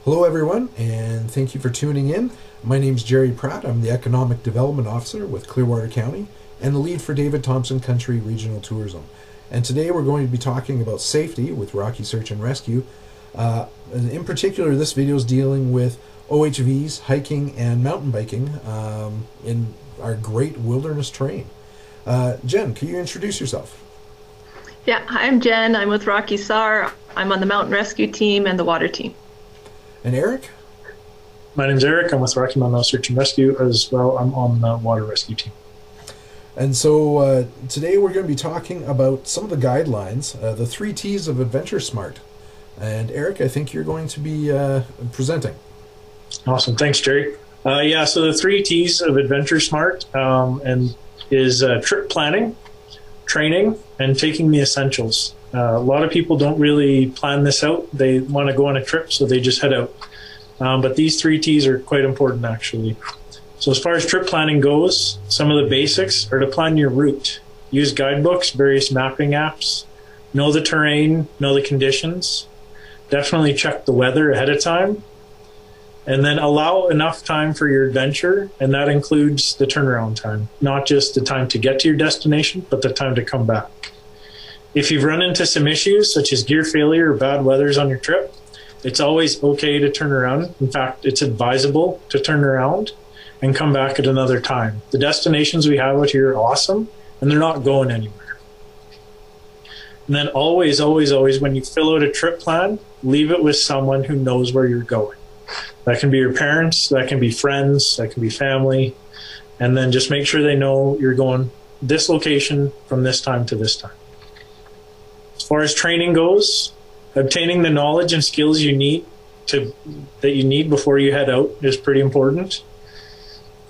Hello, everyone, and thank you for tuning in. My name is Jerry Pratt. I'm the Economic Development Officer with Clearwater County and the lead for David Thompson Country Regional Tourism. And today we're going to be talking about safety with Rocky Search and Rescue. And in particular, this video is dealing with OHVs, hiking, and mountain biking in our great wilderness terrain. Jen, can you introduce yourself? Yeah, hi, I'm Jen. I'm with Rocky SAR. I'm on the mountain rescue team and the water team. And Eric? My name's Eric. I'm with Rocky Mountain Search and Rescue as well. I'm on the water rescue team. And so today we're going to be talking about some of the guidelines, the 3 T's of Adventure Smart. And Eric, I think you're going to be presenting. Awesome. Thanks, Jerry. So the 3 T's of Adventure Smart is trip planning, training, and taking the essentials. A lot of people don't really plan this out. They want to go on a trip, so they just head out. But these 3 T's are quite important, actually. So as far as trip planning goes, some of the basics are to plan your route. Use guidebooks, various mapping apps, know the terrain, know the conditions. Definitely check the weather ahead of time. And then allow enough time for your adventure, and that includes the turnaround time. Not just the time to get to your destination, but the time to come back. If you've run into some issues, such as gear failure or bad weathers on your trip, it's always okay to turn around. In fact, it's advisable to turn around and come back at another time. The destinations we have out here are awesome, and they're not going anywhere. And then always, when you fill out a trip plan, leave it with someone who knows where you're going. That can be your parents, that can be friends, that can be family, and then just make sure they know you're going this location from this time to this time. As far as training goes, obtaining the knowledge and skills you need before you head out is pretty important.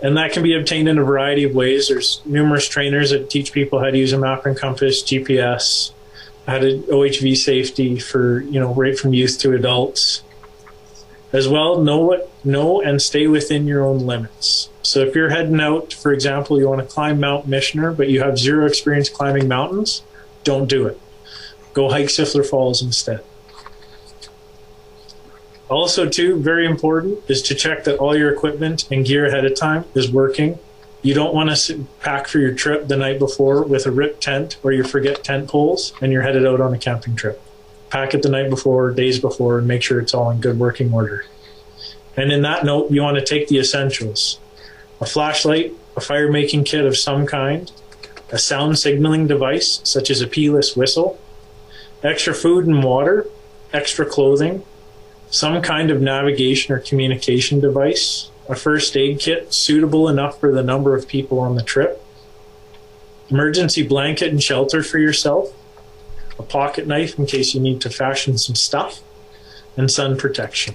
And that can be obtained in a variety of ways. There's numerous trainers that teach people how to use a map and compass, GPS, how to OHV safety for, right from youth to adults. As well, know and stay within your own limits. So if you're heading out, for example, you want to climb Mount Missioner, but you have zero experience climbing mountains, don't do it. Go hike Sifler Falls instead. Also, too, very important is to check that all your equipment and gear ahead of time is working. You don't want to pack for your trip the night before with a ripped tent or you forget tent poles and you're headed out on a camping trip. Pack it the night before, days before, and make sure it's all in good working order. And in that note, you want to take the essentials. A flashlight, a fire-making kit of some kind, a sound signaling device, such as a P-less whistle, extra food and water, extra clothing, some kind of navigation or communication device, a first aid kit suitable enough for the number of people on the trip, emergency blanket and shelter for yourself, a pocket knife in case you need to fashion some stuff, and sun protection.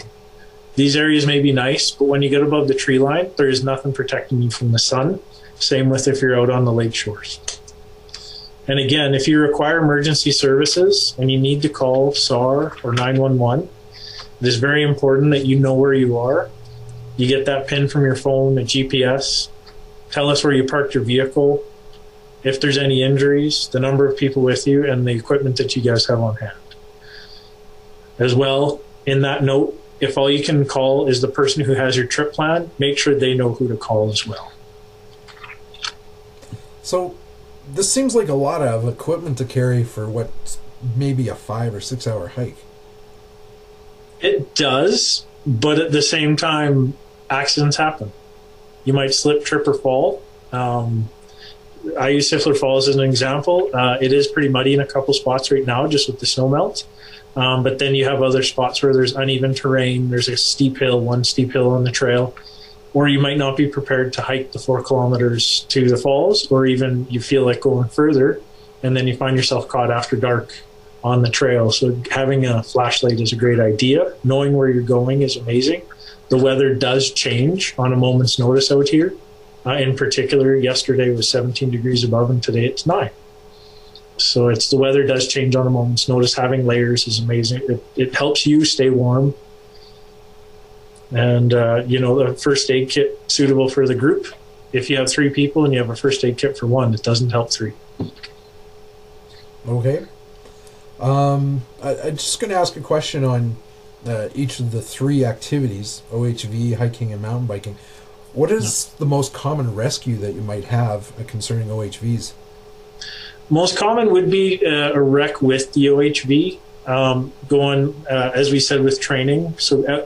These areas may be nice, but when you get above the tree line, there is nothing protecting you from the sun. Same with if you're out on the lake shores. And again, if you require emergency services and you need to call SAR or 911, it is very important that you know where you are. You get that pin from your phone, a GPS. Tell us where you parked your vehicle, if there's any injuries, the number of people with you, and the equipment that you guys have on hand. As well, in that note, if all you can call is the person who has your trip plan, make sure they know who to call as well. So this seems like a lot of equipment to carry for what maybe a 5 or 6 hour hike. It does, but at the same time, accidents happen. You might slip, trip, or fall. I use Sifler Falls as an example. It is pretty muddy in a couple spots right now, just with the snow melt. But then you have other spots where there's uneven terrain. There's a steep hill, one steep hill on the trail. Or you might not be prepared to hike the 4 kilometers to the falls, or even you feel like going further, and then you find yourself caught after dark on the trail. So having a flashlight is a great idea. Knowing where you're going is amazing. The weather does change on a moment's notice out here. In particular, yesterday was 17 degrees above, and today it's 9. So the weather does change on a moment's notice. Having layers is amazing. It helps you stay warm. And, the first aid kit suitable for the group. If you have 3 people and you have a first aid kit for 1, it doesn't help 3. Okay. I'm just going to ask a question on each of the three activities, OHV, hiking, and mountain biking, what is the most common rescue that you might have concerning OHVs? Most common would be a wreck with the OHV, going, as we said, with training. So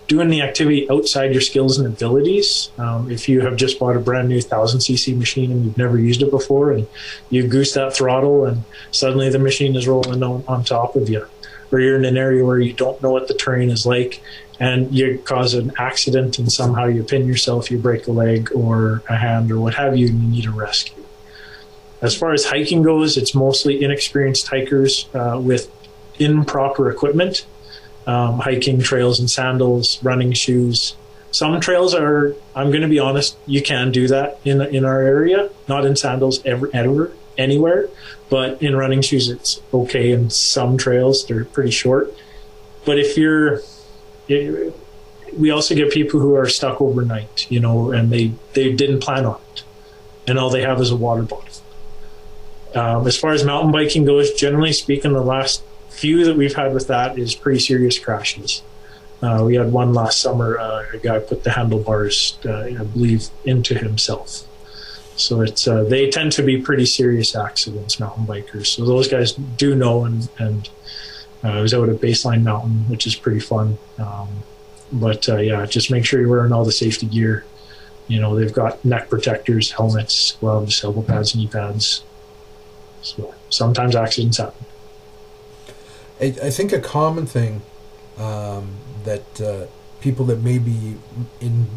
doing the activity outside your skills and abilities. If you have just bought a brand new 1000cc machine and you've never used it before, and you goose that throttle and suddenly the machine is rolling on top of you, or you're in an area where you don't know what the terrain is like, and you cause an accident and somehow you pin yourself, you break a leg or a hand or what have you, and you need a rescue. As far as hiking goes, it's mostly inexperienced hikers with improper equipment, hiking trails in sandals, running shoes. Some trails are, I'm going to be honest, you can do that in our area, not in sandals ever, anywhere, but in running shoes it's okay. In some trails, they're pretty short. But we also get people who are stuck overnight, and they didn't plan on it, and all they have is a water bottle. As far as mountain biking goes, generally speaking, the last few that we've had with that is pretty serious crashes. We had one last summer, a guy put the handlebars, I believe, into himself. So it's they tend to be pretty serious accidents, mountain bikers. So those guys do know, and I was out at Baseline Mountain, which is pretty fun. But just make sure you're wearing all the safety gear. They've got neck protectors, helmets, gloves, elbow pads, knee pads. So sometimes accidents happen. I think a common thing that people that may be in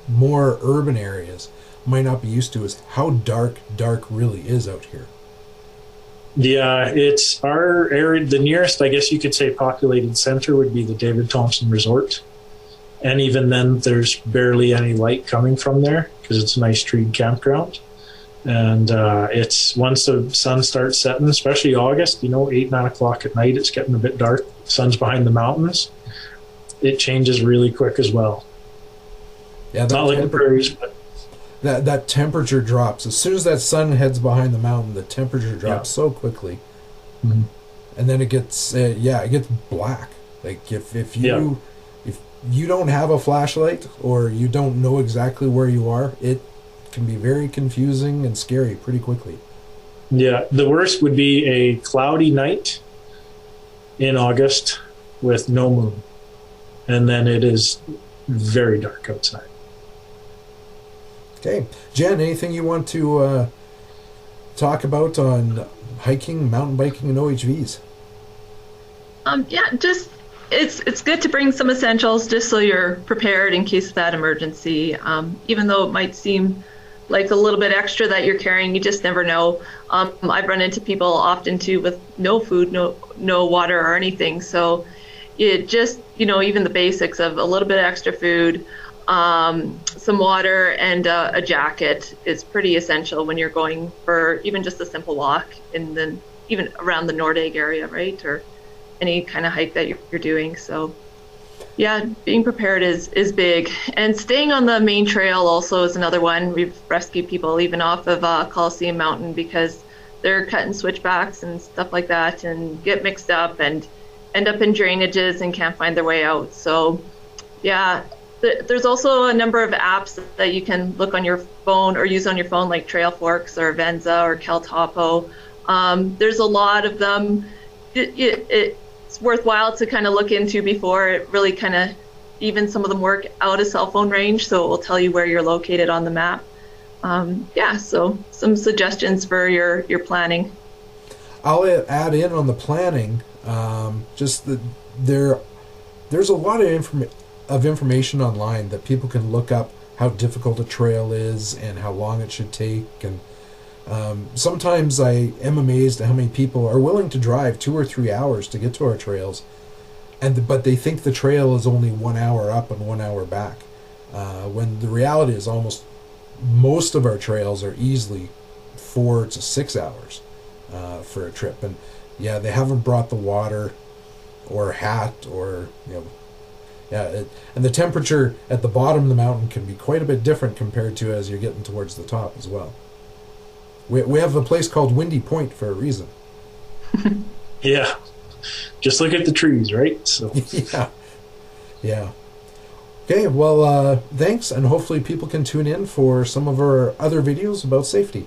more urban areas might not be used to is how dark really is out here. Yeah, it's our area. The nearest, I guess you could say, populated center would be the David Thompson Resort. And even then, there's barely any light coming from there because it's a nice treed campground. And it's once the sun starts setting, especially August, 8, 9 o'clock at night, it's getting a bit dark. The sun's behind the mountains. It changes really quick as well. Yeah, not like the prairies, but that temperature drops as soon as that sun heads behind the mountain. The temperature drops so quickly, and then it gets it gets black. Like if you don't have a flashlight or you don't know exactly where you are, it can be very confusing and scary pretty quickly. Yeah, the worst would be a cloudy night in August with no moon, and then it is very dark outside. Okay, Jen, anything you want to talk about on hiking, mountain biking, and OHVs? Just it's good to bring some essentials just so you're prepared in case of that emergency. Even though it might seem like a little bit extra that you're carrying, you just never know. I've run into people often too with no food, no water or anything. So it just, even the basics of a little bit of extra food, some water, and a jacket is pretty essential when you're going for even just a simple walk even around the Nordegg area, right? Or any kind of hike that you're doing. So yeah, being prepared is big. And staying on the main trail also is another one. We've rescued people even off of Coliseum Mountain because they're cutting switchbacks and stuff like that and get mixed up and end up in drainages and can't find their way out. So yeah, there's also a number of apps that you can look on your phone or use on your phone, like Trailforks or Venza or Caltopo. There's a lot of them. It's worthwhile to kind of look into before it really kind of, even some of them work out of cell phone range, so it will tell you where you're located on the map. So some suggestions for your planning. I'll add in on the planning, just that there's a lot of information online that people can look up how difficult a trail is and how long it should take. And sometimes I am amazed at how many people are willing to drive 2 or 3 hours to get to our trails, but they think the trail is only 1 hour up and 1 hour back, when the reality is most of our trails are easily 4 to 6 hours for a trip. And yeah, they haven't brought the water or a hat or and the temperature at the bottom of the mountain can be quite a bit different compared to as you're getting towards the top as well. We have a place called Windy Point for a reason. Yeah, just look at the trees, right? So Yeah. Okay, well, thanks, and hopefully people can tune in for some of our other videos about safety.